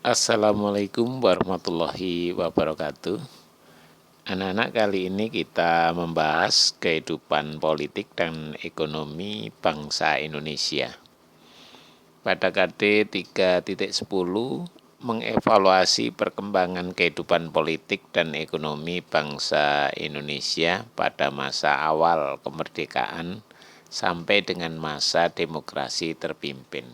Assalamualaikum warahmatullahi wabarakatuh. Anak-anak, kali ini kita membahas kehidupan politik dan ekonomi bangsa Indonesia. Pada KD 3.10 mengevaluasi perkembangan kehidupan politik dan ekonomi bangsa Indonesia pada masa awal kemerdekaan sampai dengan masa demokrasi terpimpin.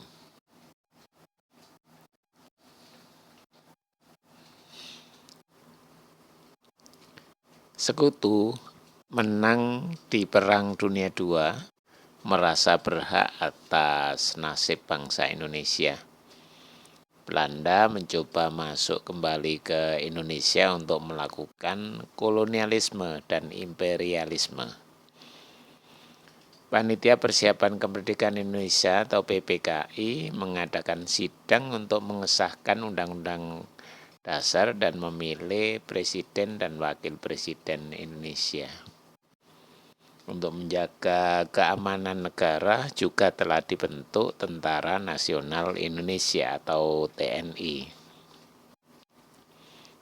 Sekutu menang di Perang Dunia II merasa berhak atas nasib bangsa Indonesia. Belanda mencoba masuk kembali ke Indonesia untuk melakukan kolonialisme dan imperialisme. Panitia Persiapan Kemerdekaan Indonesia atau PPKI mengadakan sidang untuk mengesahkan Undang-Undang Dasar dan memilih Presiden dan Wakil Presiden Indonesia. Untuk menjaga keamanan negara juga telah dibentuk Tentara Nasional Indonesia atau TNI.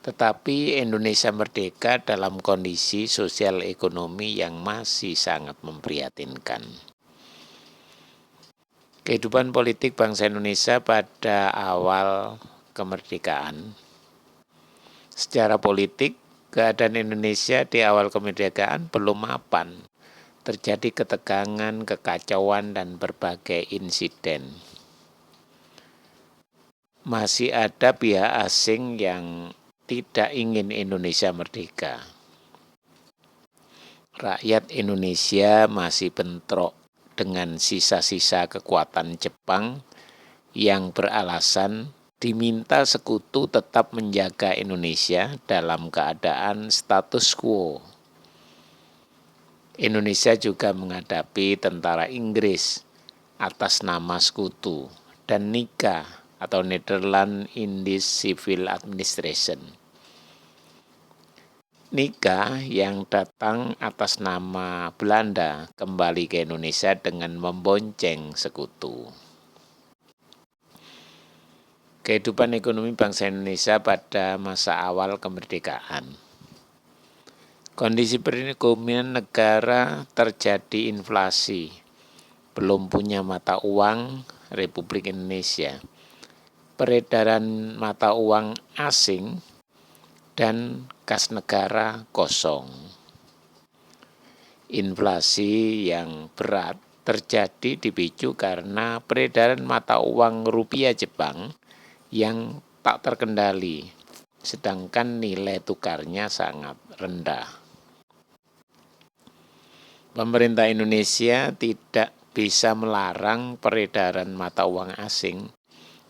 Tetapi Indonesia merdeka dalam kondisi sosial ekonomi yang masih sangat memprihatinkan. Kehidupan politik bangsa Indonesia pada awal kemerdekaan. Secara politik, keadaan Indonesia di awal kemerdekaan belum mapan. Terjadi ketegangan, kekacauan, dan berbagai insiden. Masih ada pihak asing yang tidak ingin Indonesia merdeka. Rakyat Indonesia masih bentrok dengan sisa-sisa kekuatan Jepang yang beralasan diminta sekutu tetap menjaga Indonesia dalam keadaan status quo. Indonesia juga menghadapi tentara Inggris atas nama sekutu dan NICA atau Netherlands Indies Civil Administration. NICA yang datang atas nama Belanda kembali ke Indonesia dengan membonceng sekutu. Kehidupan ekonomi bangsa Indonesia pada masa awal kemerdekaan. Kondisi perekonomian negara terjadi inflasi, belum punya mata uang Republik Indonesia, peredaran mata uang asing, dan kas negara kosong. Inflasi yang berat terjadi dipicu karena peredaran mata uang rupiah Jepang yang tak terkendali, sedangkan nilai tukarnya sangat rendah. Pemerintah Indonesia tidak bisa melarang peredaran mata uang asing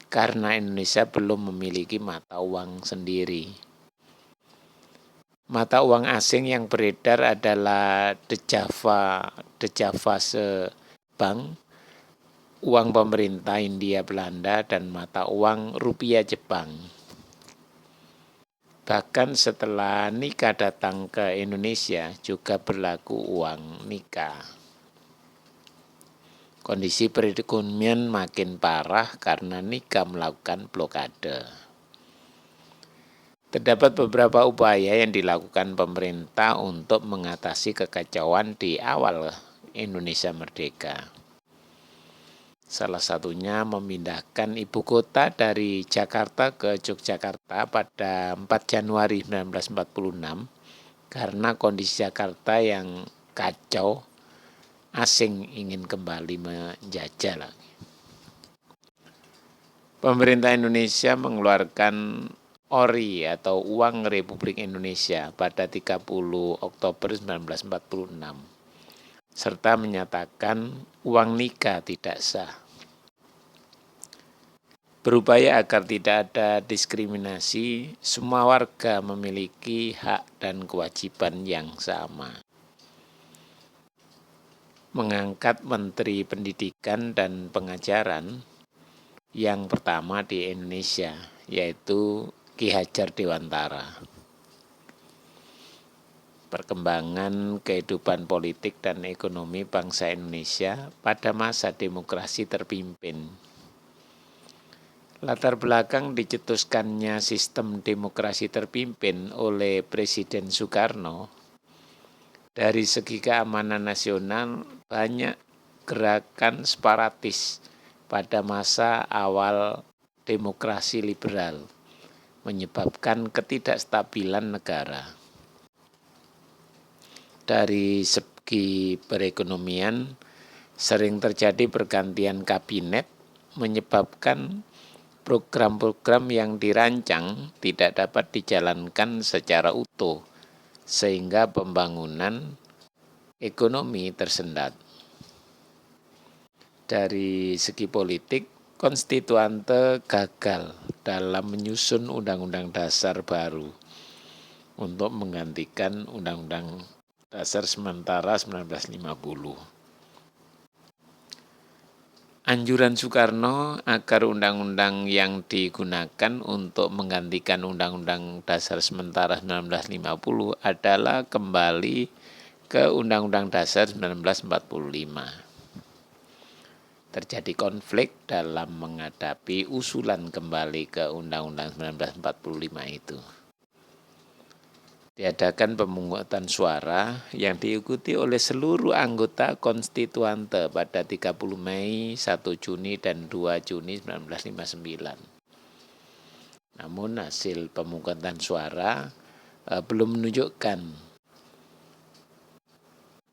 karena Indonesia belum memiliki mata uang sendiri. Mata uang asing yang beredar adalah De Javase Bank, uang pemerintah Hindia Belanda, dan mata uang rupiah Jepang. Bahkan setelah NICA datang ke Indonesia juga berlaku uang NICA. Kondisi perekonomian makin parah karena NICA melakukan blokade. Terdapat beberapa upaya yang dilakukan pemerintah untuk mengatasi kekacauan di awal Indonesia merdeka. Salah satunya memindahkan ibu kota dari Jakarta ke Yogyakarta pada 4 Januari 1946 karena kondisi Jakarta yang kacau, asing ingin kembali menjajah lagi. Pemerintah Indonesia mengeluarkan ORI atau Uang Republik Indonesia pada 30 Oktober 1946 serta menyatakan uang NICA tidak sah. Berupaya agar tidak ada diskriminasi, semua warga memiliki hak dan kewajiban yang sama. Mengangkat Menteri Pendidikan dan Pengajaran yang pertama di Indonesia, yaitu Ki Hajar Dewantara. Perkembangan kehidupan politik dan ekonomi bangsa Indonesia pada masa demokrasi terpimpin. Latar belakang dicetuskannya sistem demokrasi terpimpin oleh Presiden Soekarno, dari segi keamanan nasional banyak gerakan separatis pada masa awal demokrasi liberal, menyebabkan ketidakstabilan negara. Dari segi perekonomian, sering terjadi pergantian kabinet, menyebabkan program-program yang dirancang tidak dapat dijalankan secara utuh, sehingga pembangunan ekonomi tersendat. Dari segi politik, konstituante gagal dalam menyusun Undang-Undang Dasar baru untuk menggantikan Undang-Undang Dasar sementara 1950. Anjuran Soekarno agar undang-undang yang digunakan untuk menggantikan Undang-Undang Dasar sementara 1950 adalah kembali ke Undang-Undang Dasar 1945. Terjadi konflik dalam menghadapi usulan kembali ke Undang-Undang 1945 itu. Diadakan pemungutan suara yang diikuti oleh seluruh anggota konstituante pada 30 Mei, 1 Juni, dan 2 Juni 1959. Namun hasil pemungutan suara belum menunjukkan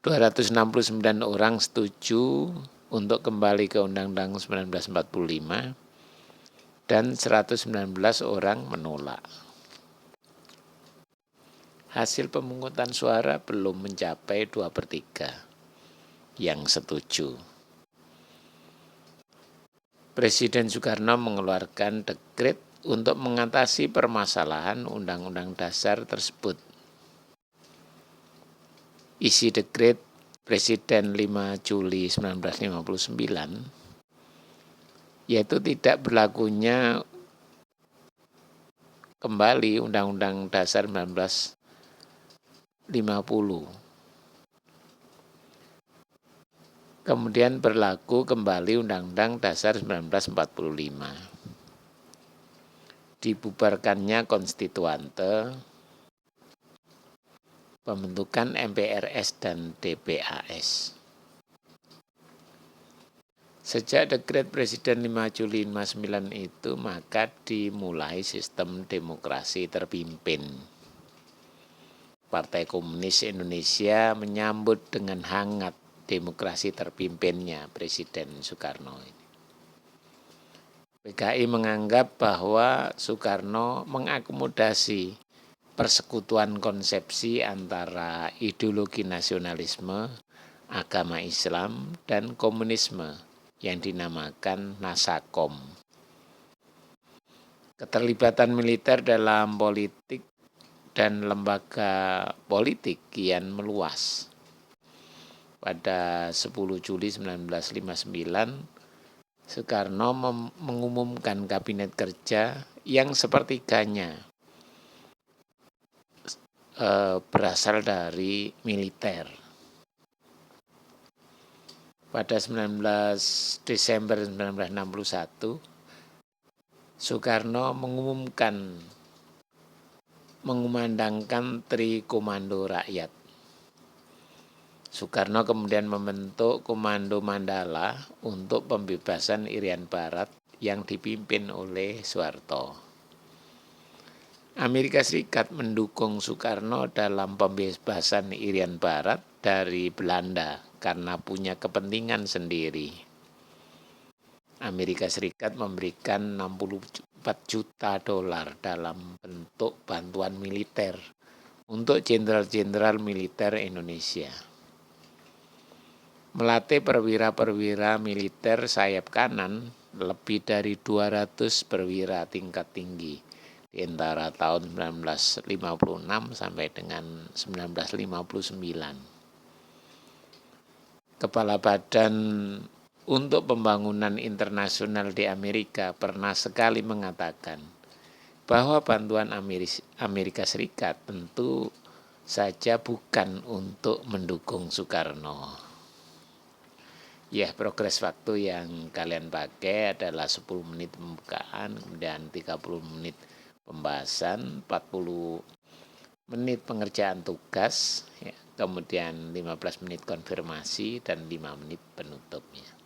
269 orang setuju untuk kembali ke Undang-Undang 1945 dan 119 orang menolak. Hasil pemungutan suara belum mencapai 2/3 yang setuju. Presiden Soekarno mengeluarkan dekret untuk mengatasi permasalahan Undang-Undang Dasar tersebut. Isi dekret Presiden 5 Juli 1959 yaitu tidak berlakunya kembali Undang-Undang Dasar 1950. Kemudian berlaku kembali Undang-Undang Dasar 1945. Dibubarkannya konstituante, pembentukan MPRS dan DPAS. Sejak dekret Presiden 5 Juli 59 itu, maka dimulai sistem demokrasi terpimpin. Partai Komunis Indonesia menyambut dengan hangat demokrasi terpimpinnya Presiden Soekarno ini. PKI menganggap bahwa Soekarno mengakomodasi persekutuan konsepsi antara ideologi nasionalisme, agama Islam, dan komunisme yang dinamakan Nasakom. Keterlibatan militer dalam politik dan lembaga politik kian meluas. Pada 10 Juli 1959, Soekarno mengumumkan kabinet kerja yang sepertiganya berasal dari militer. Pada 19 Desember 1961, Soekarno mengumandangkan Tri Komando Rakyat. Soekarno kemudian membentuk Komando Mandala untuk pembebasan Irian Barat yang dipimpin oleh Soeharto. Amerika Serikat mendukung Soekarno dalam pembebasan Irian Barat dari Belanda karena punya kepentingan sendiri. Amerika Serikat memberikan 64 juta dolar dalam bentuk bantuan militer untuk jenderal-jenderal militer Indonesia. Melatih perwira-perwira militer sayap kanan lebih dari 200 perwira tingkat tinggi di antara tahun 1956 sampai dengan 1959. Kepala Badan untuk Pembangunan Internasional di Amerika pernah sekali mengatakan bahwa bantuan Amerika Serikat tentu saja bukan untuk mendukung Soekarno. Ya, progres waktu yang kalian pakai adalah 10 menit pembukaan, kemudian 30 menit pembahasan, 40 menit pengerjaan tugas, ya, kemudian 15 menit konfirmasi, dan 5 menit penutupnya.